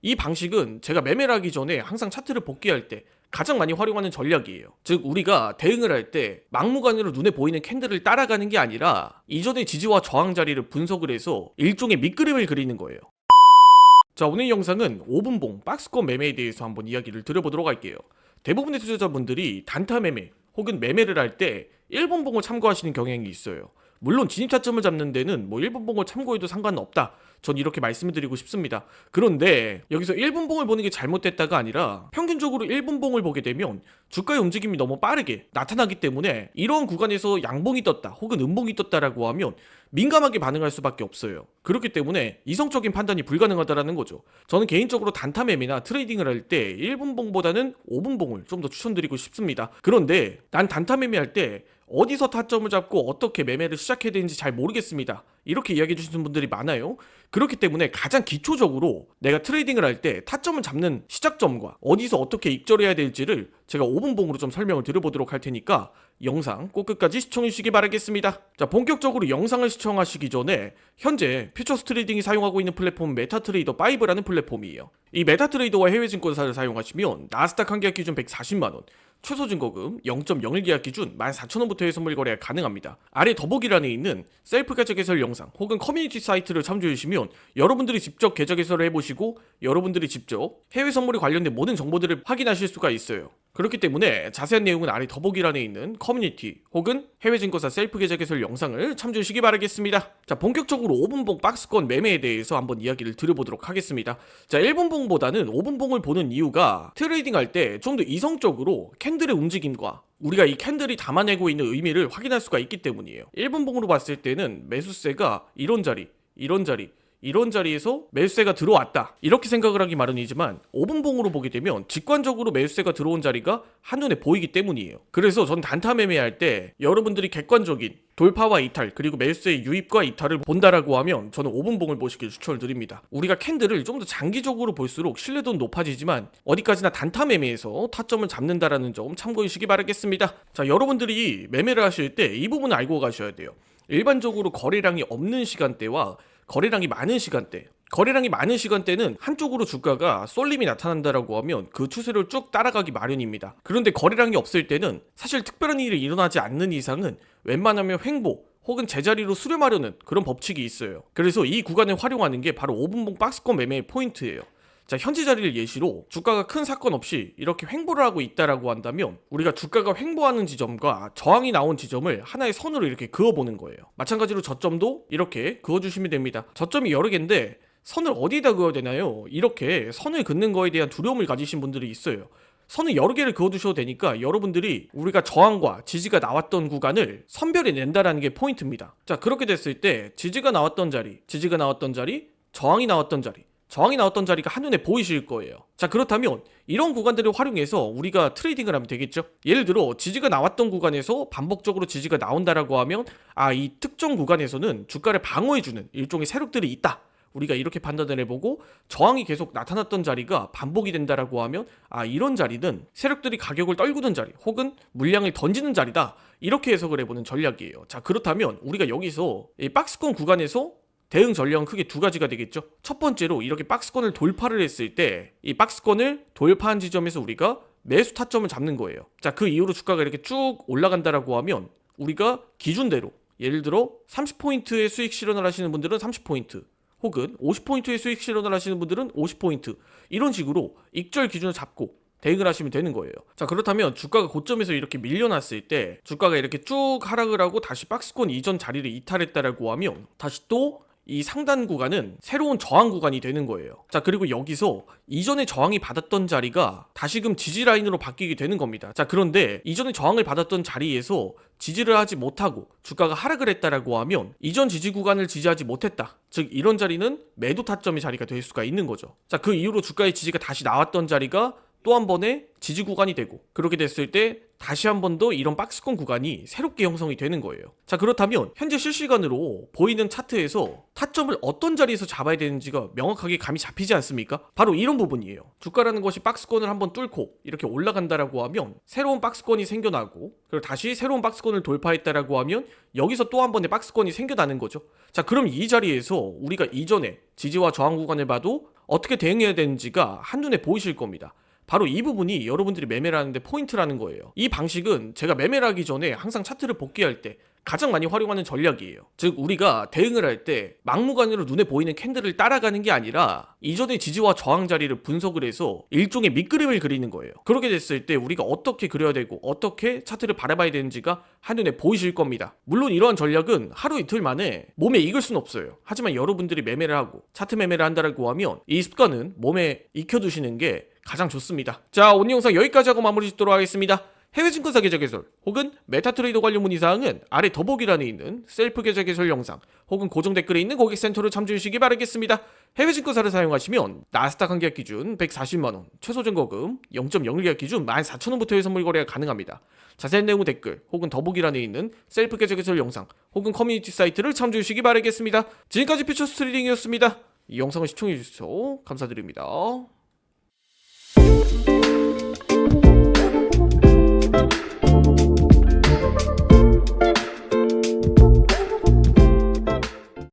이 방식은 제가 매매를 하기 전에 항상 차트를 복귀할 때 가장 많이 활용하는 전략이에요. 즉 우리가 대응을 할 때 막무가내로 눈에 보이는 캔들을 따라가는 게 아니라 이전의 지지와 저항 자리를 분석을 해서 일종의 밑그림을 그리는 거예요. 자, 오늘 영상은 5분봉 박스권 매매에 대해서 한번 이야기를 드려보도록 할게요. 대부분의 투자자분들이 단타 매매 혹은 매매를 할 때 1분봉을 참고하시는 경향이 있어요. 물론 진입차점을 잡는 데는 1분봉을 참고해도 상관은 없다, 전 이렇게 말씀을 드리고 싶습니다. 그런데 여기서 1분봉을 보는 게 잘못됐다가 아니라 평균적으로 1분봉을 보게 되면 주가의 움직임이 너무 빠르게 나타나기 때문에 이런 구간에서 양봉이 떴다 혹은 음봉이 떴다라고 하면 민감하게 반응할 수밖에 없어요. 그렇기 때문에 이성적인 판단이 불가능하다라는 거죠. 저는 개인적으로 단타 매매나 트레이딩을 할 때 1분봉보다는 5분봉을 좀 더 추천드리고 싶습니다. 그런데 난 단타 매매할 때 어디서 타점을 잡고 어떻게 매매를 시작해야 되는지 잘 모르겠습니다, 이렇게 이야기해 주시는 분들이 많아요. 그렇기 때문에 가장 기초적으로 내가 트레이딩을 할 때 타점을 잡는 시작점과 어디서 어떻게 익절해야 될지를 제가 5분봉으로 좀 설명을 드려보도록 할 테니까 영상 꼭 끝까지 시청해 주시기 바라겠습니다. 자, 본격적으로 영상을 시청하시기 전에 현재 퓨처스 트레이딩이 사용하고 있는 플랫폼 메타트레이더 5라는 플랫폼이에요. 이 메타트레이더와 해외 증권사를 사용하시면 나스닥 한 계약 기준 140만원, 최소 증거금 0.01 계약 기준 14,000원부터의 선물 거래가 가능합니다. 아래 더보기란에 있는 셀프 계좌 개설 영상 혹은 커뮤니티 사이트를 참조해 주시면 여러분들이 직접 계좌 개설을 해보시고 여러분들이 직접 해외 선물에 관련된 모든 정보들을 확인하실 수가 있어요. 그렇기 때문에 자세한 내용은 아래 더보기란에 있는 커뮤니티 혹은 해외 증권사 셀프 계좌 개설 영상을 참조하시기 바라겠습니다. 자, 본격적으로 5분봉 박스권 매매에 대해서 한번 이야기를 드려보도록 하겠습니다. 자, 1분봉보다는 5분봉을 보는 이유가 트레이딩 할 때 좀 더 이성적으로 캔들의 움직임과 우리가 이 캔들이 담아내고 있는 의미를 확인할 수가 있기 때문이에요. 1분봉으로 봤을 때는 매수세가 이런 자리, 이런 자리, 이런 자리에서 매수세가 들어왔다, 이렇게 생각을 하기 마련이지만 5분봉으로 보게 되면 직관적으로 매수세가 들어온 자리가 한눈에 보이기 때문이에요. 그래서 전 단타 매매할 때 여러분들이 객관적인 돌파와 이탈 그리고 매수세의 유입과 이탈을 본다라고 하면 저는 5분봉을 보시길 추천을 드립니다. 우리가 캔들을 좀 더 장기적으로 볼수록 신뢰도는 높아지지만 어디까지나 단타 매매에서 타점을 잡는다라는 점 참고해 주시기 바라겠습니다. 자, 여러분들이 매매를 하실 때 이 부분을 알고 가셔야 돼요. 일반적으로 거래량이 없는 시간대와 거래량이 많은 시간대, 거래량이 많은 시간대는 한쪽으로 주가가 쏠림이 나타난다라고 하면 그 추세를 쭉 따라가기 마련입니다. 그런데 거래량이 없을 때는 사실 특별한 일이 일어나지 않는 이상은 웬만하면 횡보 혹은 제자리로 수렴하려는 그런 법칙이 있어요. 그래서 이 구간을 활용하는 게 바로 5분봉 박스권 매매의 포인트예요. 자, 현재 자리를 예시로 주가가 큰 사건 없이 이렇게 횡보를 하고 있다라고 한다면 우리가 주가가 횡보하는 지점과 저항이 나온 지점을 하나의 선으로 이렇게 그어보는 거예요. 마찬가지로 저점도 이렇게 그어주시면 됩니다. 저점이 여러 개인데 선을 어디에다 그어야 되나요? 이렇게 선을 긋는 거에 대한 두려움을 가지신 분들이 있어요. 선을 여러 개를 그어두셔도 되니까 여러분들이 우리가 저항과 지지가 나왔던 구간을 선별해 낸다라는 게 포인트입니다. 자, 그렇게 됐을 때 지지가 나왔던 자리, 지지가 나왔던 자리, 저항이 나왔던 자리, 저항이 나왔던 자리가 한눈에 보이실 거예요. 자, 그렇다면 이런 구간들을 활용해서 우리가 트레이딩을 하면 되겠죠. 예를 들어 지지가 나왔던 구간에서 반복적으로 지지가 나온다라고 하면 이 특정 구간에서는 주가를 방어해주는 일종의 세력들이 있다, 우리가 이렇게 판단을 해보고 저항이 계속 나타났던 자리가 반복이 된다라고 하면 이런 자리는 세력들이 가격을 떨구는 자리 혹은 물량을 던지는 자리다, 이렇게 해석을 해보는 전략이에요. 자, 그렇다면 우리가 여기서 이 박스권 구간에서 대응 전략은 크게 두 가지가 되겠죠. 첫 번째로 이렇게 박스권을 돌파를 했을 때 이 박스권을 돌파한 지점에서 우리가 매수 타점을 잡는 거예요. 자, 그 이후로 주가가 이렇게 쭉 올라간다라고 하면 우리가 기준대로 예를 들어 30포인트의 수익 실현을 하시는 분들은 30포인트 혹은 50포인트의 수익 실현을 하시는 분들은 50포인트, 이런 식으로 익절 기준을 잡고 대응을 하시면 되는 거예요. 자, 그렇다면 주가가 고점에서 이렇게 밀려났을 때 주가가 이렇게 쭉 하락을 하고 다시 박스권 이전 자리를 이탈했다라고 하면 다시 또 이 상단 구간은 새로운 저항 구간이 되는 거예요. 자, 그리고 여기서 이전에 저항이 받았던 자리가 다시금 지지 라인으로 바뀌게 되는 겁니다. 자, 그런데 이전에 저항을 받았던 자리에서 지지를 하지 못하고 주가가 하락을 했다라고 하면 이전 지지 구간을 지지하지 못했다, 즉 이런 자리는 매도 타점의 자리가 될 수가 있는 거죠. 자, 그 이후로 주가의 지지가 다시 나왔던 자리가 또 한 번의 지지 구간이 되고, 그렇게 됐을 때 다시 한 번 더 이런 박스권 구간이 새롭게 형성이 되는 거예요. 자, 그렇다면 현재 실시간으로 보이는 차트에서 타점을 어떤 자리에서 잡아야 되는지가 명확하게 감이 잡히지 않습니까? 바로 이런 부분이에요. 주가라는 것이 박스권을 한번 뚫고 이렇게 올라간다라고 하면 새로운 박스권이 생겨나고, 그리고 다시 새로운 박스권을 돌파했다라고 하면 여기서 또 한 번의 박스권이 생겨나는 거죠. 자, 그럼 이 자리에서 우리가 이전에 지지와 저항 구간을 봐도 어떻게 대응해야 되는지가 한눈에 보이실 겁니다. 바로 이 부분이 여러분들이 매매를 하는데 포인트라는 거예요. 이 방식은 제가 매매를 하기 전에 항상 차트를 복귀할 때 가장 많이 활용하는 전략이에요. 즉 우리가 대응을 할 때 막무가내로 눈에 보이는 캔들을 따라가는 게 아니라 이전의 지지와 저항 자리를 분석을 해서 일종의 밑그림을 그리는 거예요. 그렇게 됐을 때 우리가 어떻게 그려야 되고 어떻게 차트를 바라봐야 되는지가 한눈에 보이실 겁니다. 물론 이러한 전략은 하루 이틀 만에 몸에 익을 순 없어요. 하지만 여러분들이 매매를 하고 차트 매매를 한다고 하면 이 습관은 몸에 익혀두시는 게 가장 좋습니다. 자, 오늘 영상 여기까지 하고 마무리 짓도록 하겠습니다. 해외 증권사 계좌 개설 혹은 메타트레이더 관련 문의사항은 아래 더보기란에 있는 셀프 계좌 개설 영상 혹은 고정 댓글에 있는 고객센터를 참조해 주시기 바라겠습니다. 해외 증권사를 사용하시면 나스닥 한 계약 기준 140만원, 최소 증거금 0.01 계약 기준 14,000원부터의 선물 거래가 가능합니다. 자세한 내용은 댓글 혹은 더보기란에 있는 셀프 계좌 개설 영상 혹은 커뮤니티 사이트를 참조해 주시기 바라겠습니다. 지금까지 퓨처스 트레이딩이었습니다. 이 영상을 시청해 주셔서 감사드립니다.